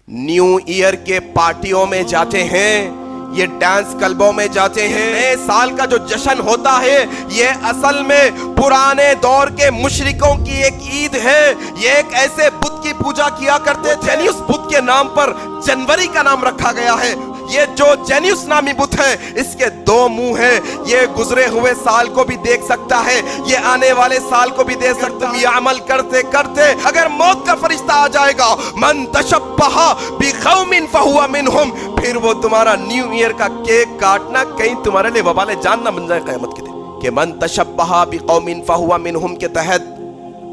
New year के पार्टियों में जाते हैं, ये डांस क्लबों में जाते हैं, नए साल का जो जश्न होता है ये असल में पुराने दौर के मुशरिकों की एक ईद है। ये एक ऐसे बुत की पूजा किया करते थे, यानी उस बुत के नाम पर जनवरी का नाम रखा गया है। ये जो जेन्युस नामी बुत है इसके दो मुंह हैं। ये गुजरे हुए साल को भी देख सकता है, ये आने वाले साल को भी देख सकता है। ये अमल करते करते अगर मौत का फरिश्ता आ जाएगा, मन तशब्बहा बिक़ौमिन फहुवा मिनहुम, फिर वो तुम्हारा न्यू ईयर का केक काटना कहीं तुम्हारे लिए वबाले जान ना बन जाए क़यामत के दिन। कि मन तशब्बहा बिक़ौमिन फहुवा मिनहुम के तहत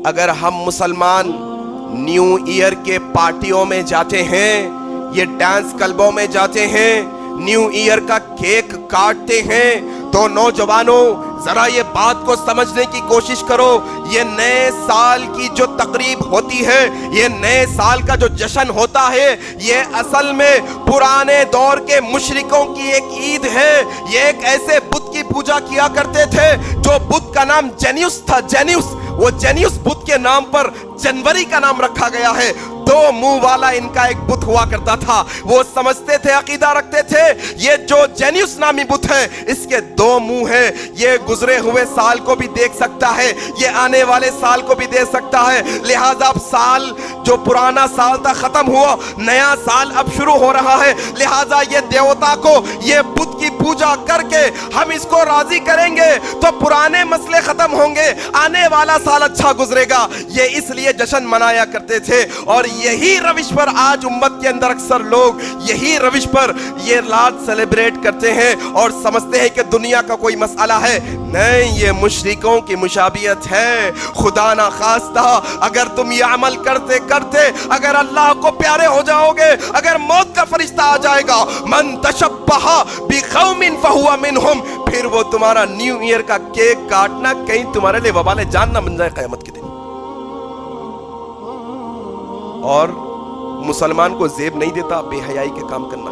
अगर हम मुसलमान न्यू ईयर के पार्टियों में जाते हैं, ये डांस क्लबों में जाते हैं, न्यू ईयर का केक काटते हैं, तो नौजवानों जरा ये बात को समझने की कोशिश करो। ये नए साल की जो तकरीब होती है, ये नए साल का जो जश्न होता है, ये असल में पुराने दौर के मुशरिकों की एक ईद है। ये एक ऐसे बुत की पूजा किया करते थे जो बुत का नाम जेन्युस था। जेन्युस, वो जेन्युस बुत के नाम पर जनवरी का नाम रखा गया है। दो मुंह वाला इनका एक बुत हुआ करता था। वो समझते थे, अकीदा रखते थे, ये जो जेन्युस नामी बुत है इसके दो मुंह हैं। ये गुजरे हुए साल को भी देख सकता है, ये आने वाले साल को भी देख सकता है। लिहाजा अब साल जो पुराना साल था खत्म हुआ, नया साल अब शुरू हो रहा है। लिहाजा ये देवता को, ये बुत की पूजा करके हम इसको राजी करेंगे तो पुराने मसले खत्म होंगे, आने वाला साल अच्छा गुजरेगा। ये इसलिए जश्न मनाया करते थे। और यही रविश पर आज उम्मत के अंदर अक्सर लोग यही रविश पर ये रात सेलिब्रेट करते हैं और समझते हैं कि दुनिया का कोई मसला है। नहीं, ये मुशरिकों की मुशाबियत है। खुदा ना खास्ता अगर तुम ये अमल करते करते अगर अल्लाह को प्यारे हो जाओगे, अगर मौत का फरिश्ता आ जाएगा, मन तशब्बहा बिक़ौमिन फहुवा मिनहुम, फिर वो तुम्हारा न्यू ईयर का केक काटना कहीं तुम्हारे लिए वबाले जान ना बन जाए क़यामत के दिन। और मुसलमान को जेब नहीं देता बेहयाई के काम करना,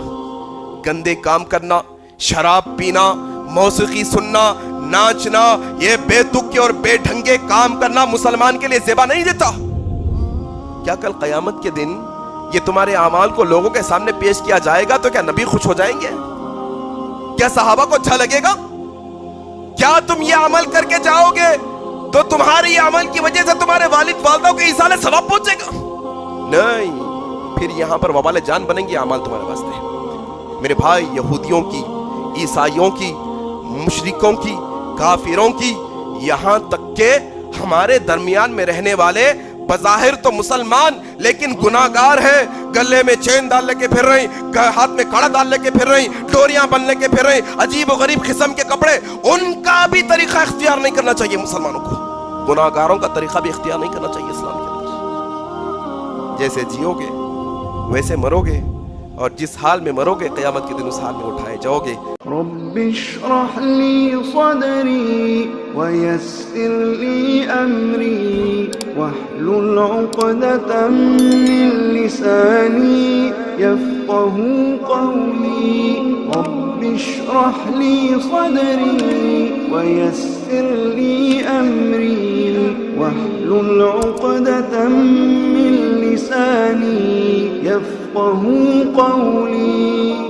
गंदे काम करना, शराब पीना, मौसीकी सुनना, नाचना, ये बेतुके और बेढंगे काम करना मुसलमान के लिए जेबा नहीं देता। क्या कल क़यामत के दिन ये तुम्हारे अमाल को लोगों के सामने पेश किया जाएगा तो क्या नबी खुश हो जाएंगे? क्या सहाबा को अच्छा लगेगा? क्या तुम ये अमल करके जाओगे तो तुम्हारी अमल की वजह से तुम्हारे वालिद वालिदा को ईसाले सवाब पहुंचेगा? नहीं, फिर यहां पर वबाले जान बनेंगे अमाल तुम्हारे वास्ते। मेरे भाई, यहूदियों की, ईसाइयों की, मुशरिकों की, काफिरों की, यहां तक के हमारे दरमियान में रहने वाले बज़ाहिर तो मुसलमान लेकिन गुनाहगार है, गले में चेन डाल लेके फिर रही, हाथ में कड़ा डाल लेके फिर रही, डोरियां बन लेके फिर रही, अजीब और गरीब किस्म के कपड़े, उनका भी तरीका इख्तियार नहीं करना चाहिए मुसलमानों को। गुनाहगारों का तरीका भी इख्तियार नहीं करना चाहिए इस्लाम के अंदर। जैसे जियोगे वैसे मरोगे, और जिस हाल में मरोगे क़यामत के दिन उस हाल में उठाए जाओगे। रब्बिश्रह ली सदरी वयस्सिर ली अमरी वहलुल उक़दतम मिन लिसानी यफ़क़हू क़ौली। रब्बिश्रह ली सदरी वयस्सिर ली अमरी वहलुल उक़दतम मिन लिसानी यफ़क़हू क़ौली।